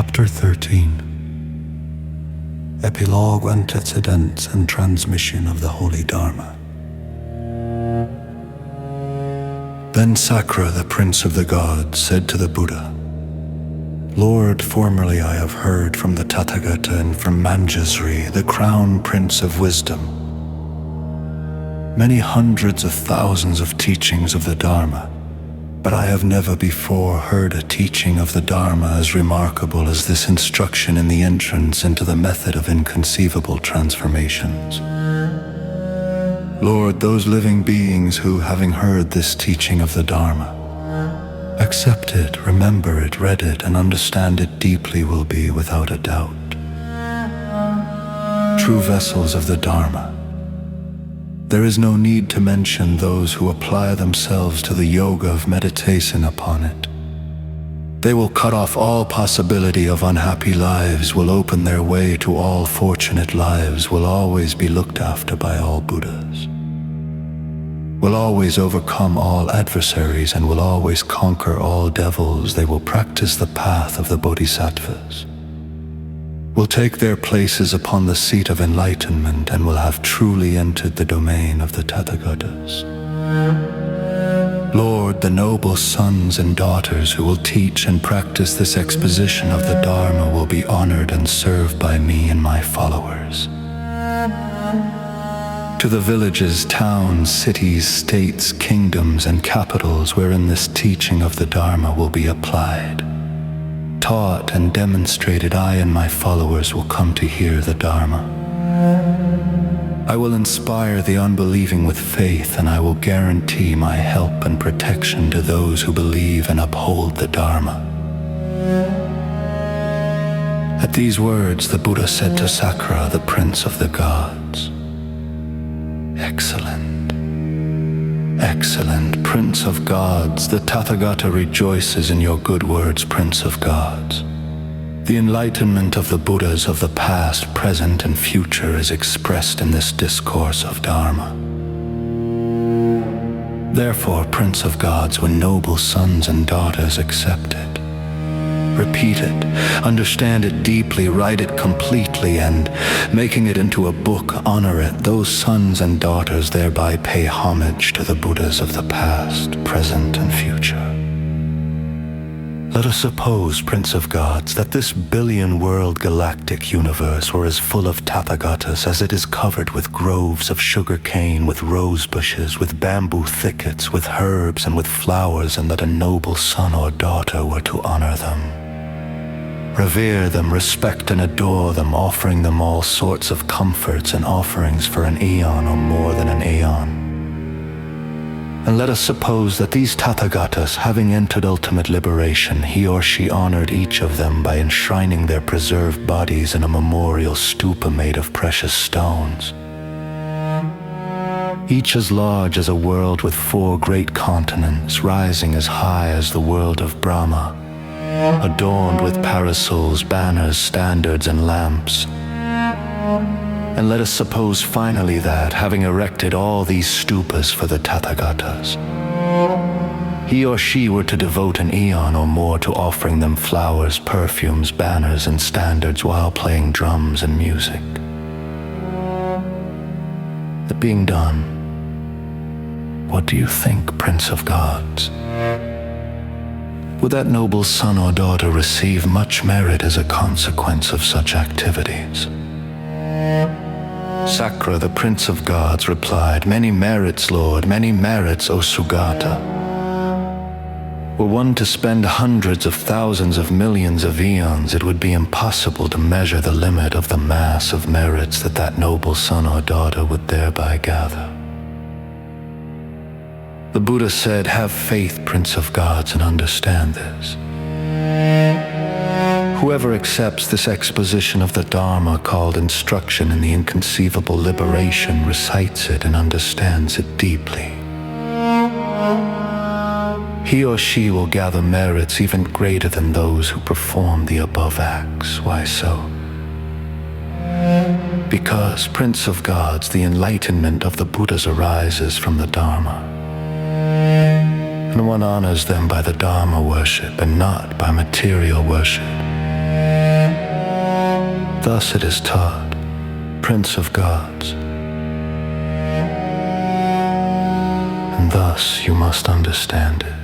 Chapter 13. Epilogue, Antecedents, and Transmission of the Holy Dharma. Then Sakra, the Prince of the Gods, said to the Buddha, Lord, formerly I have heard from the Tathagata and from Manjusri, the Crown Prince of Wisdom, many hundreds of thousands of teachings of the Dharma, but I have never before heard a teaching of the Dharma as remarkable as this instruction in the entrance into the method of inconceivable transformations. Lord, those living beings who, having heard this teaching of the Dharma, accept it, remember it, read it, and understand it deeply will be, without a doubt, true vessels of the Dharma. There is no need to mention those who apply themselves to the yoga of meditation upon it. They will cut off all possibility of unhappy lives, will open their way to all fortunate lives, will always be looked after by all Buddhas, will always overcome all adversaries, and will always conquer all devils. They will practice the path of the bodhisattvas, will take their places upon the seat of enlightenment, and will have truly entered the domain of the Tathagatas. Lord, the noble sons and daughters who will teach and practice this exposition of the Dharma will be honored and served by me and my followers. To the villages, towns, cities, states, kingdoms, and capitals wherein this teaching of the Dharma will be applied, taught and demonstrated, I and my followers will come to hear the Dharma. I will inspire the unbelieving with faith, and I will guarantee my help and protection to those who believe and uphold the Dharma. At these words, the Buddha said to Sakra, the Prince of the Gods, Excellent. Excellent, Prince of Gods, the Tathagata rejoices in your good words, Prince of Gods. The enlightenment of the Buddhas of the past, present, and future is expressed in this discourse of Dharma. Therefore, Prince of Gods, when noble sons and daughters accept it, repeat it, understand it deeply, write it completely, and, making it into a book, honor it. Those sons and daughters thereby pay homage to the Buddhas of the past, present, and future. Let us suppose, Prince of Gods, that this billion-world galactic universe were as full of Tathagatas as it is covered with groves of sugar cane, with rose bushes, with bamboo thickets, with herbs, and with flowers, and that a noble son or daughter were to honor them, revere them, respect and adore them, offering them all sorts of comforts and offerings for an aeon or more than an aeon. And let us suppose that these Tathagatas, having entered ultimate liberation, he or she honored each of them by enshrining their preserved bodies in a memorial stupa made of precious stones, each as large as a world with 4 great continents, rising as high as the world of Brahma, adorned with parasols, banners, standards, and lamps. And let us suppose finally that, having erected all these stupas for the Tathagatas, he or she were to devote an aeon or more to offering them flowers, perfumes, banners, and standards while playing drums and music. That being done, what do you think, Prince of Gods? Would that noble son or daughter receive much merit as a consequence of such activities? Sakra, the Prince of Gods, replied, Many merits, Lord, many merits, O Sugata. Were one to spend hundreds of thousands of millions of eons, it would be impossible to measure the limit of the mass of merits that noble son or daughter would thereby gather. The Buddha said, Have faith, Prince of Gods, and understand this. Whoever accepts this exposition of the Dharma called instruction in the inconceivable liberation, recites it and understands it deeply, he or she will gather merits even greater than those who perform the above acts. Why so? Because, Prince of Gods, the enlightenment of the Buddhas arises from the Dharma, and one honors them by the Dharma worship and not by material worship. Thus it is taught, Prince of Gods. And thus you must understand it.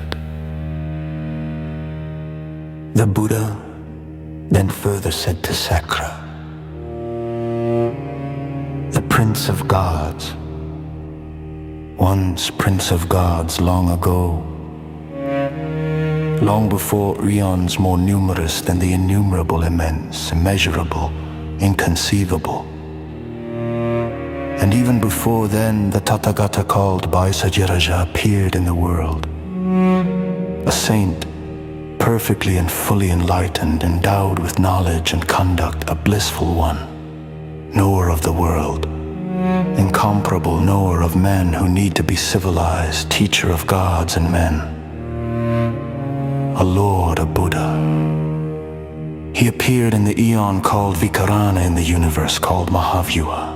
The Buddha then further said to Sakra, the Prince of Gods, once Prince of Gods long ago, long before eons more numerous than the innumerable, immense, immeasurable, inconceivable. And even before then, the Tathagata called Vaisajiraja appeared in the world. A saint, perfectly and fully enlightened, endowed with knowledge and conduct, a blissful one, knower of the world, incomparable knower of men who need to be civilized, teacher of gods and men. A Lord, a Buddha. He appeared in the eon called Vikarana, in the universe called Mahavyuha.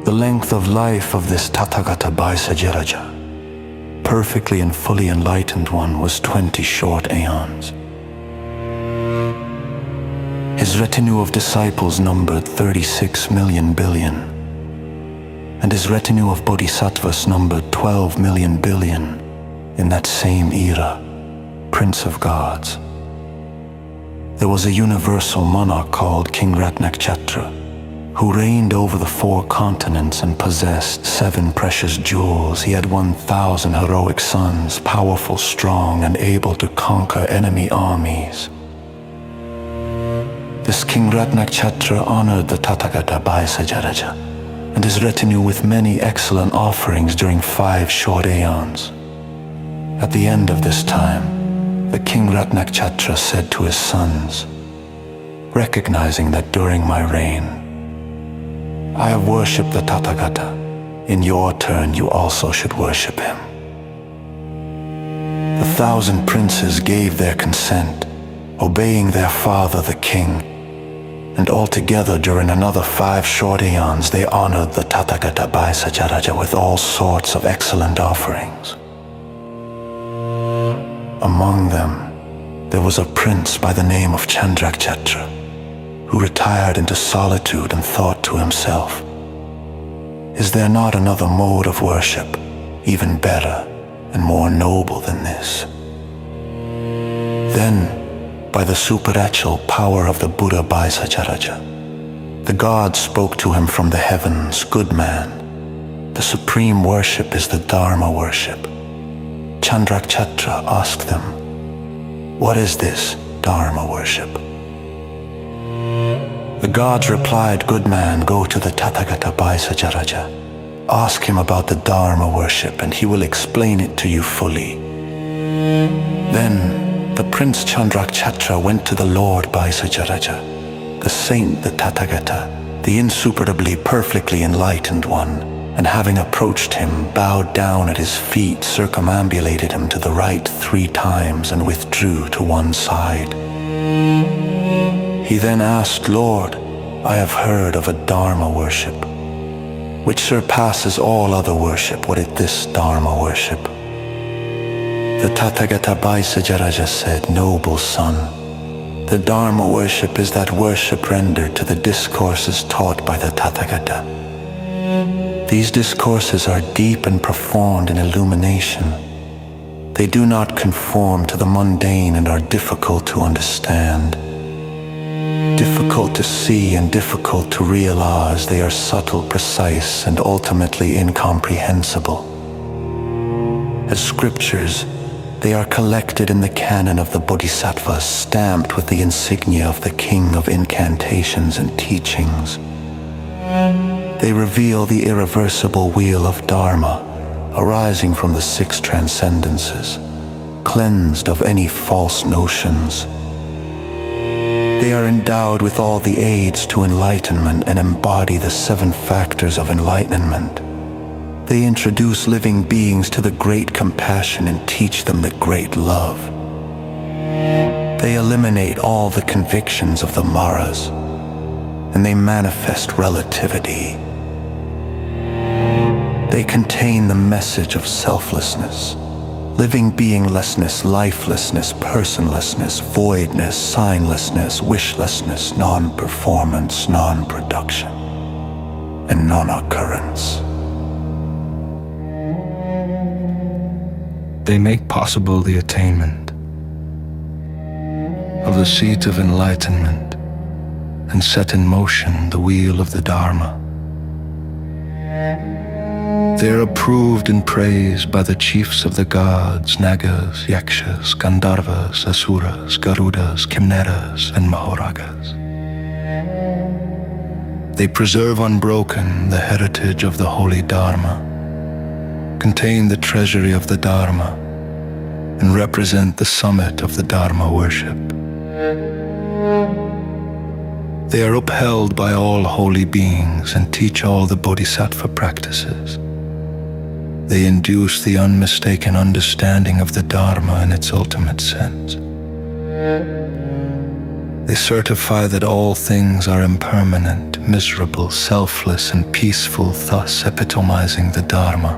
The length of life of this Tathagata Vaisajiraja, perfectly and fully enlightened one, was 20 short aeons. His retinue of disciples numbered 36 million billion, and his retinue of bodhisattvas numbered 12 million billion in that same era, Prince of Gods. There was a universal monarch called King Ratnakshatra, who reigned over the 4 continents and possessed 7 precious jewels. He had 1,000 heroic sons, powerful, strong, and able to conquer enemy armies. This King Ratnakshatra honored the Tathagata Vaisajiraja and his retinue with many excellent offerings during 5 short aeons. At the end of this time, the King Ratnakshatra said to his sons, recognizing that during my reign, I have worshipped the Tathagata. In your turn, you also should worship him. The 1,000 princes gave their consent, obeying their father, the king, and altogether during another 5 short aeons, they honored the Tathagata Vaisajiraja with all sorts of excellent offerings. Among them, there was a prince by the name of Chandrakshatra, who retired into solitude and thought to himself, is there not another mode of worship, even better and more noble than this? Then, by the supernatural power of the Buddha Vaisajiraja, the gods spoke to him from the heavens, good man, the supreme worship is the Dharma worship. Chandrakshatra asked them, what is this Dharma worship? The gods replied, good man, go to the Tathagata Vaisajiraja. Ask him about the Dharma worship and he will explain it to you fully. Then the Prince Chandrakshatra went to the Lord Vaisajiraja, the saint, the Tathagata, the insuperably perfectly enlightened one, and having approached him, bowed down at his feet, circumambulated him to the right 3 times and withdrew to one side. He then asked, Lord, I have heard of a Dharma worship, which surpasses all other worship. What is this Dharma worship? The Tathagata Vaisajiraja said, noble son, the Dharma worship is that worship rendered to the discourses taught by the Tathagata. These discourses are deep and profound in illumination. They do not conform to the mundane and are difficult to understand. Difficult to see and difficult to realize, they are subtle, precise, and ultimately incomprehensible. As scriptures, they are collected in the canon of the bodhisattvas, stamped with the insignia of the king of incantations and teachings. They reveal the irreversible wheel of Dharma, arising from the 6 transcendences, cleansed of any false notions. They are endowed with all the aids to enlightenment and embody the 7 factors of enlightenment. They introduce living beings to the great compassion and teach them the great love. They eliminate all the convictions of the maras, and they manifest relativity. They contain the message of selflessness, living beinglessness, lifelessness, personlessness, voidness, signlessness, wishlessness, non-performance, non-production, and non-occurrence. They make possible the attainment of the seat of enlightenment and set in motion the wheel of the Dharma. They are approved and praised by the chiefs of the gods, Nagas, Yakshas, Gandharvas, Asuras, Garudas, Kimneras, and Mahoragas. They preserve unbroken the heritage of the holy Dharma, contain the treasury of the Dharma, and represent the summit of the Dharma worship. They are upheld by all holy beings and teach all the bodhisattva practices. They induce the unmistaken understanding of the Dharma in its ultimate sense. They certify that all things are impermanent, miserable, selfless, and peaceful, thus epitomizing the Dharma.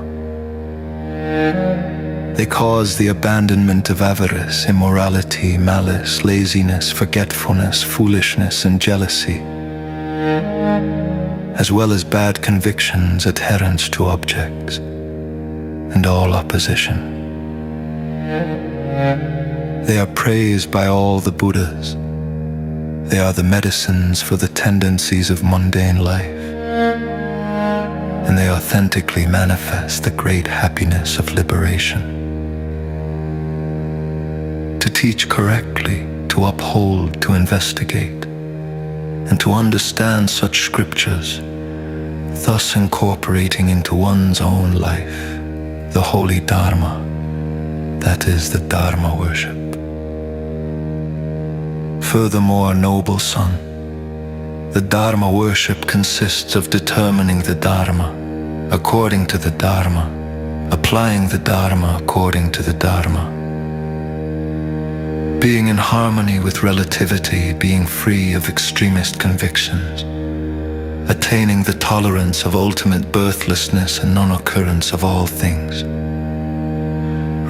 They cause the abandonment of avarice, immorality, malice, laziness, forgetfulness, foolishness, and jealousy, as well as bad convictions, adherence to objects, and all opposition. They are praised by all the Buddhas. They are the medicines for the tendencies of mundane life, and they authentically manifest the great happiness of liberation. To teach correctly, to uphold, to investigate, and to understand such scriptures, thus incorporating into one's own life the holy Dharma, that is the Dharma worship. Furthermore, noble son, the Dharma worship consists of determining the Dharma according to the Dharma, applying the Dharma according to the Dharma, being in harmony with relativity, being free of extremist convictions, attaining the tolerance of ultimate birthlessness and non-occurrence of all things,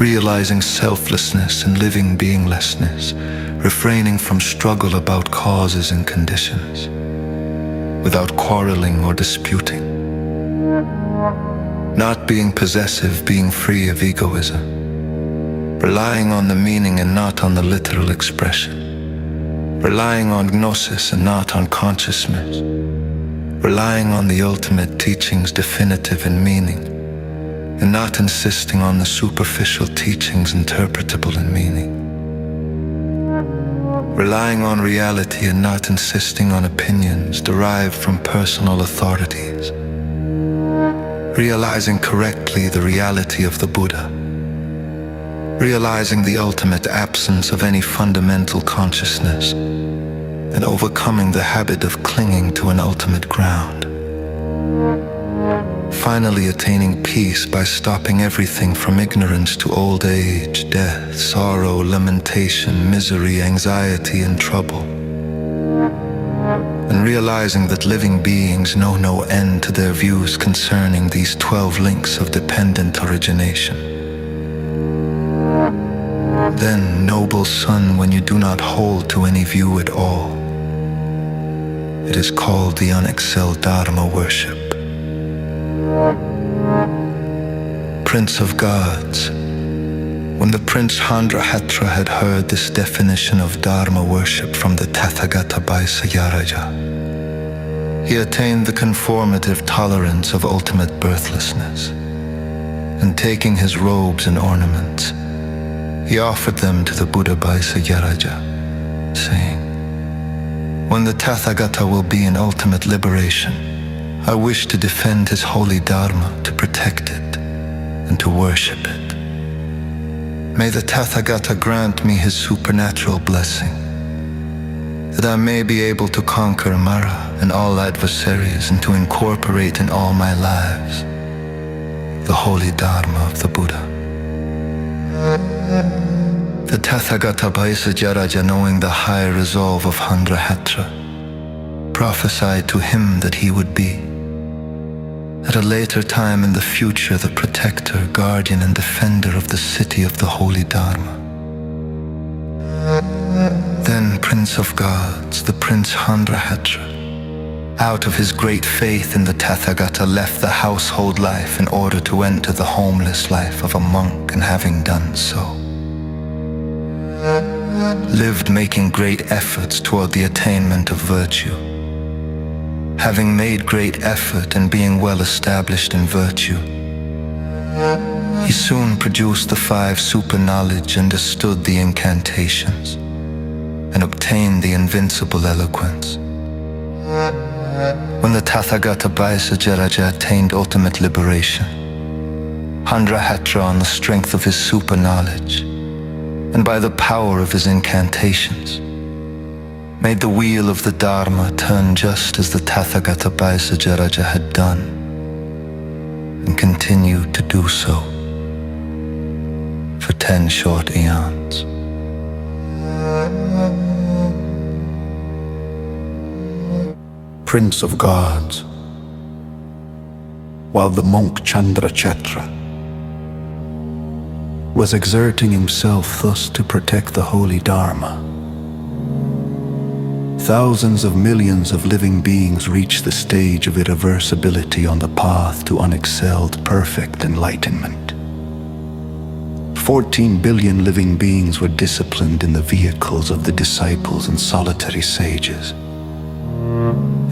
realizing selflessness and living beinglessness, refraining from struggle about causes and conditions, without quarreling or disputing, not being possessive, being free of egoism, relying on the meaning and not on the literal expression, relying on gnosis and not on consciousness, relying on the ultimate teachings definitive in meaning, and not insisting on the superficial teachings interpretable in meaning, relying on reality and not insisting on opinions derived from personal authorities, realizing correctly the reality of the Buddha, realizing the ultimate absence of any fundamental consciousness, and overcoming the habit of clinging to an ultimate ground. Finally attaining peace by stopping everything from ignorance to old age, death, sorrow, lamentation, misery, anxiety, and trouble. And realizing that living beings know no end to their views concerning these 12 links of dependent origination. Then, noble son, when you do not hold to any view at all, it is called the unexcelled Dharma worship. Prince of Gods, when the Prince Chandrahatra had heard this definition of Dharma worship from the Tathagata by Sayaraja, he attained the conformative tolerance of ultimate birthlessness, and taking his robes and ornaments, he offered them to the Buddha by Sayaraja, saying, "When the Tathagata will be in ultimate liberation, I wish to defend his holy Dharma, to protect it, and to worship it. May the Tathagata grant me his supernatural blessing, that I may be able to conquer Mara and all adversaries and to incorporate in all my lives the holy Dharma of the Buddha." The Tathagata Bhaisajaraja, knowing the high resolve of Chandrahatra, prophesied to him that he would be At a later time in the future, the protector, guardian, and defender of the city of the holy Dharma. Then Prince of Gods, the Prince Chandrahatra, out of his great faith in the Tathagata, left the household life in order to enter the homeless life of a monk, and having done so, lived making great efforts toward the attainment of virtue. Having made great effort and being well established in virtue, he soon produced the 5 super knowledge, understood the incantations, and obtained the invincible eloquence. When the Tathagata Vaisajaraja attained ultimate liberation, Chandrahatra, on the strength of his super knowledge and by the power of his incantations, made the wheel of the Dharma turn just as the Tathagata Vaisajaraja had done, and continued to do so for 10 short eons. Prince of Gods, while the monk Chandrachatra was exerting himself thus to protect the holy Dharma, thousands of millions of living beings reached the stage of irreversibility on the path to unexcelled perfect enlightenment. 14 billion living beings were disciplined in the vehicles of the disciples and solitary sages,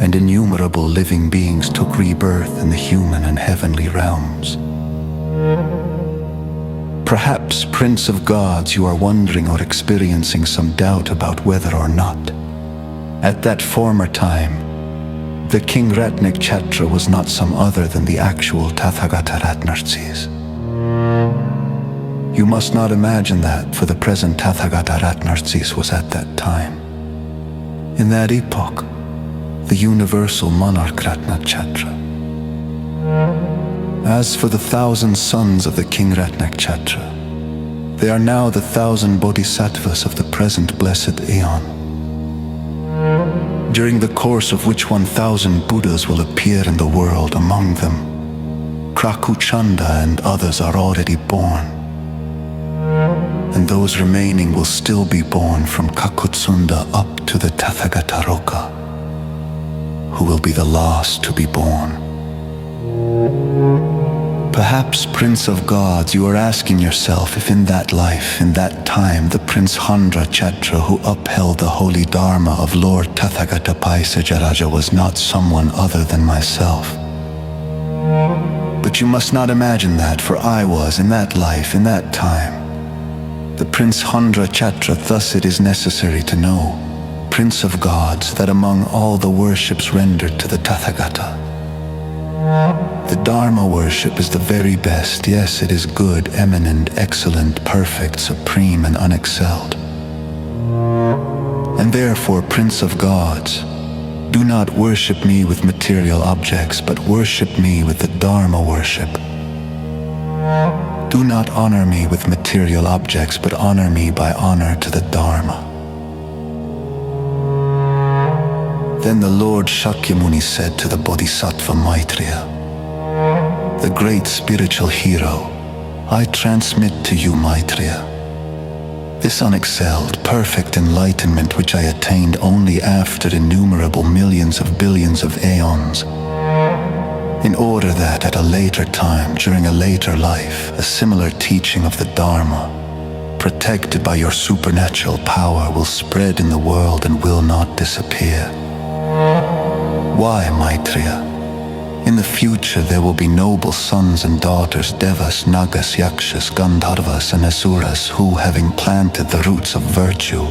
and innumerable living beings took rebirth in the human and heavenly realms. Perhaps, Prince of Gods, you are wondering or experiencing some doubt about whether or not, at that former time, the King Ratnakshatra was not some other than the actual Tathagata Ratnartsis. You must not imagine that, for the present Tathagata Ratnartsis was at that time, in that epoch, the universal monarch Ratnakshatra. As for the 1,000 sons of the King Ratnakshatra, they are now the 1,000 bodhisattvas of the present blessed aeon, during the course of which 1,000 Buddhas will appear in the world. Among them, Krakuchanda and others are already born, and those remaining will still be born from Kakutsunda up to the Tathagata Roka, who will be the last to be born. Perhaps, Prince of Gods, you are asking yourself if in that life, in that time, the Prince Chandrachatra who upheld the holy Dharma of Lord Tathagata Vaisajaraja was not someone other than myself. But you must not imagine that, for I was, in that life, in that time, the Prince Chandrachatra. Thus it is necessary to know, Prince of Gods, that among all the worships rendered to the Tathagata, the Dharma worship is the very best. Yes, it is good, eminent, excellent, perfect, supreme, and unexcelled. And therefore, Prince of Gods, do not worship me with material objects, but worship me with the Dharma worship. Do not honor me with material objects, but honor me by honor to the Dharma. Then the Lord Shakyamuni said to the bodhisattva Maitreya, the great spiritual hero, I transmit to you, Maitreya, this unexcelled, perfect enlightenment which I attained only after innumerable millions of billions of aeons, in order that at a later time, during a later life, a similar teaching of the Dharma, protected by your supernatural power, will spread in the world and will not disappear. Why, Maitreya? In the future there will be noble sons and daughters, Devas, Nagas, Yakshas, Gandharvas, and Asuras, who, having planted the roots of virtue,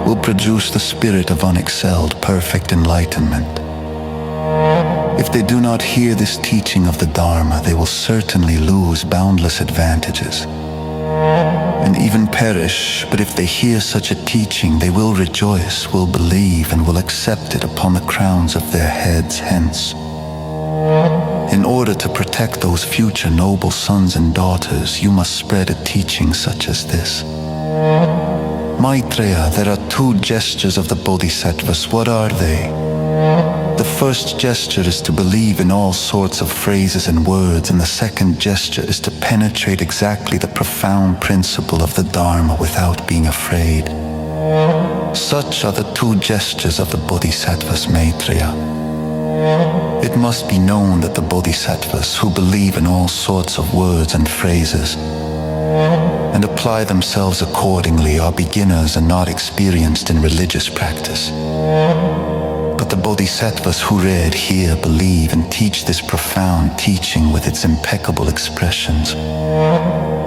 will produce the spirit of unexcelled, perfect enlightenment. If they do not hear this teaching of the Dharma, they will certainly lose boundless advantages and even perish, but if they hear such a teaching, they will rejoice, will believe, and will accept it upon the crowns of their heads. Hence, in order to protect those future noble sons and daughters, you must spread a teaching such as this. Maitreya, there are 2 gestures of the bodhisattvas. What are they? The first gesture is to believe in all sorts of phrases and words, and the second gesture is to penetrate exactly the profound principle of the Dharma without being afraid. Such are the two gestures of the Bodhisattva's Maitreya. It must be known that the Bodhisattvas who believe in all sorts of words and phrases and apply themselves accordingly are beginners and not experienced in religious practice. But the Bodhisattvas who read, hear, believe, and teach this profound teaching with its impeccable expressions,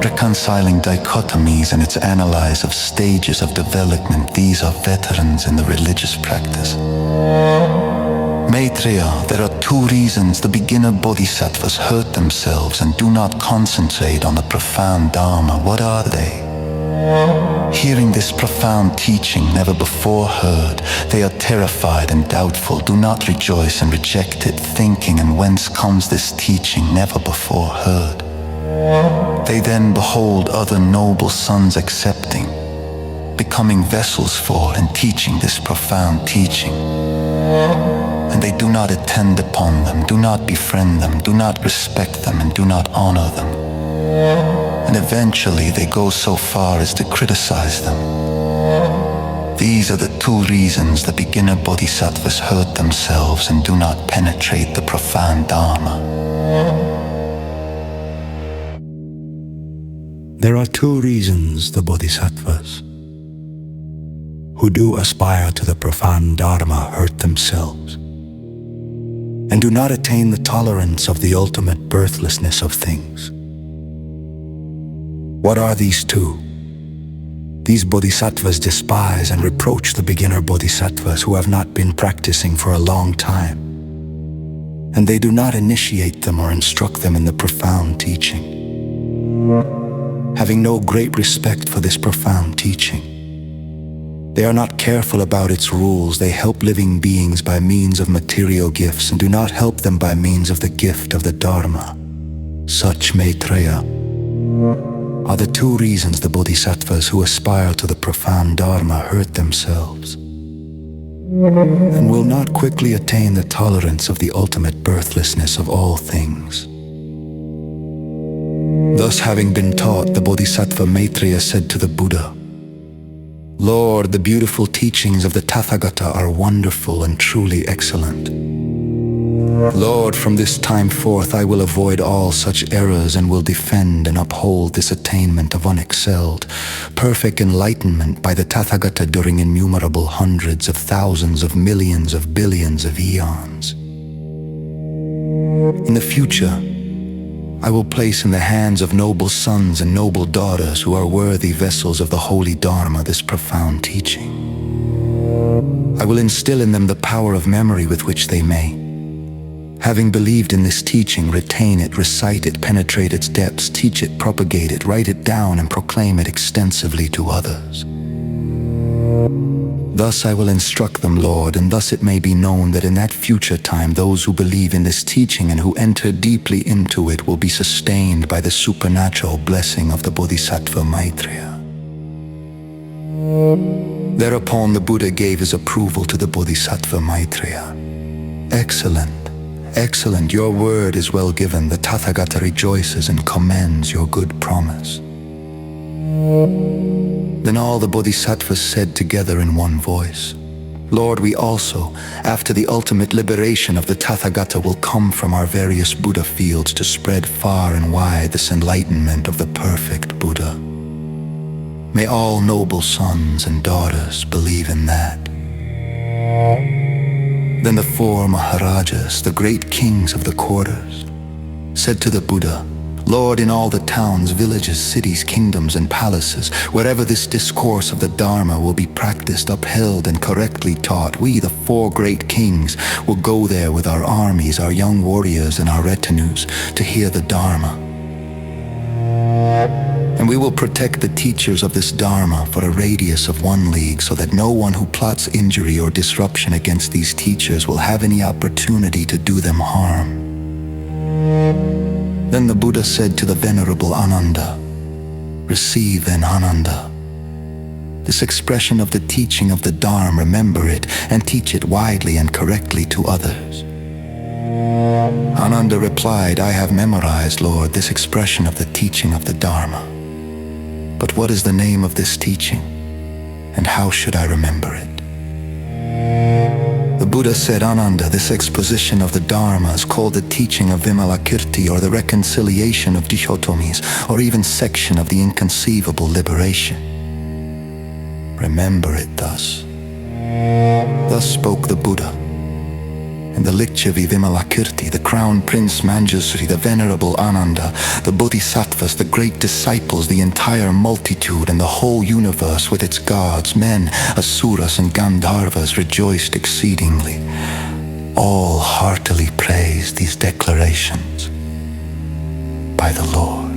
reconciling dichotomies and its analysis of stages of development, these are veterans in the religious practice. Maitreya, there are two reasons the beginner bodhisattvas hurt themselves and do not concentrate on the profound Dharma. What are they? Hearing this profound teaching never before heard, they are terrified and doubtful, do not rejoice and reject it, thinking, and whence comes this teaching never before heard? They then behold other noble sons accepting, becoming vessels for and teaching this profound teaching. And they do not attend upon them, do not befriend them, do not respect them, and do not honor them. And eventually they go so far as to criticize them. These are the two reasons the beginner bodhisattvas hurt themselves and do not penetrate the profound Dharma. There are two reasons the bodhisattvas who do aspire to the profound Dharma hurt themselves and do not attain the tolerance of the ultimate birthlessness of things. What are these two? These bodhisattvas despise and reproach the beginner bodhisattvas who have not been practicing for a long time, and they do not initiate them or instruct them in the profound teaching. Having no great respect for this profound teaching, they are not careful about its rules. They help living beings by means of material gifts and do not help them by means of the gift of the Dharma. Such Maitreya are the two reasons the bodhisattvas who aspire to the profound Dharma hurt themselves and will not quickly attain the tolerance of the ultimate birthlessness of all things. Thus, having been taught, the bodhisattva Maitreya said to the Buddha, "Lord, the beautiful teachings of the Tathagata are wonderful and truly excellent. Lord, from this time forth I will avoid all such errors and will defend and uphold this attainment of unexcelled, perfect enlightenment by the Tathagata during innumerable hundreds of thousands of millions of billions of eons. In the future, I will place in the hands of noble sons and noble daughters who are worthy vessels of the holy Dharma this profound teaching. I will instill in them the power of memory with which they may, having believed in this teaching, retain it, recite it, penetrate its depths, teach it, propagate it, write it down, and proclaim it extensively to others. Thus I will instruct them, Lord, and thus it may be known that in that future time those who believe in this teaching and who enter deeply into it will be sustained by the supernatural blessing of the Bodhisattva Maitreya." Thereupon the Buddha gave his approval to the Bodhisattva Maitreya. "Excellent, excellent, your word is well given. The Tathagata rejoices and commends your good promise." Then all the bodhisattvas said together in one voice, "Lord, we also, after the ultimate liberation of the Tathagata, will come from our various Buddha fields to spread far and wide this enlightenment of the perfect Buddha. May all noble sons and daughters believe in that." Then the four Maharajas, the great kings of the quarters, said to the Buddha, "Lord, in all the towns, villages, cities, kingdoms, and palaces, wherever this discourse of the Dharma will be practiced, upheld, and correctly taught, we, the four great kings, will go there with our armies, our young warriors, and our retinues to hear the Dharma. And we will protect the teachers of this Dharma for a radius of 1 league, so that no one who plots injury or disruption against these teachers will have any opportunity to do them harm." Then the Buddha said to the Venerable Ananda, "Receive then, Ananda. this expression of the teaching of the Dharma, remember it and teach it widely and correctly to others. Ananda replied, I have memorized, Lord, this expression of the teaching of the Dharma. But what is the name of this teaching, and how should I remember it? The Buddha said, Ananda, this exposition of the Dharma is called the teaching of Vimalakirti, or the reconciliation of dichotomies, or even section of the inconceivable liberation. Remember it thus. Thus spoke the Buddha. In the Lichavi Vimalakirti, the Crown Prince Manjusri, the Venerable Ananda, the Bodhisattvas, the great disciples, the entire multitude, and the whole universe with its gods, men, asuras, and Gandharvas rejoiced exceedingly. All heartily praised these declarations by the Lord.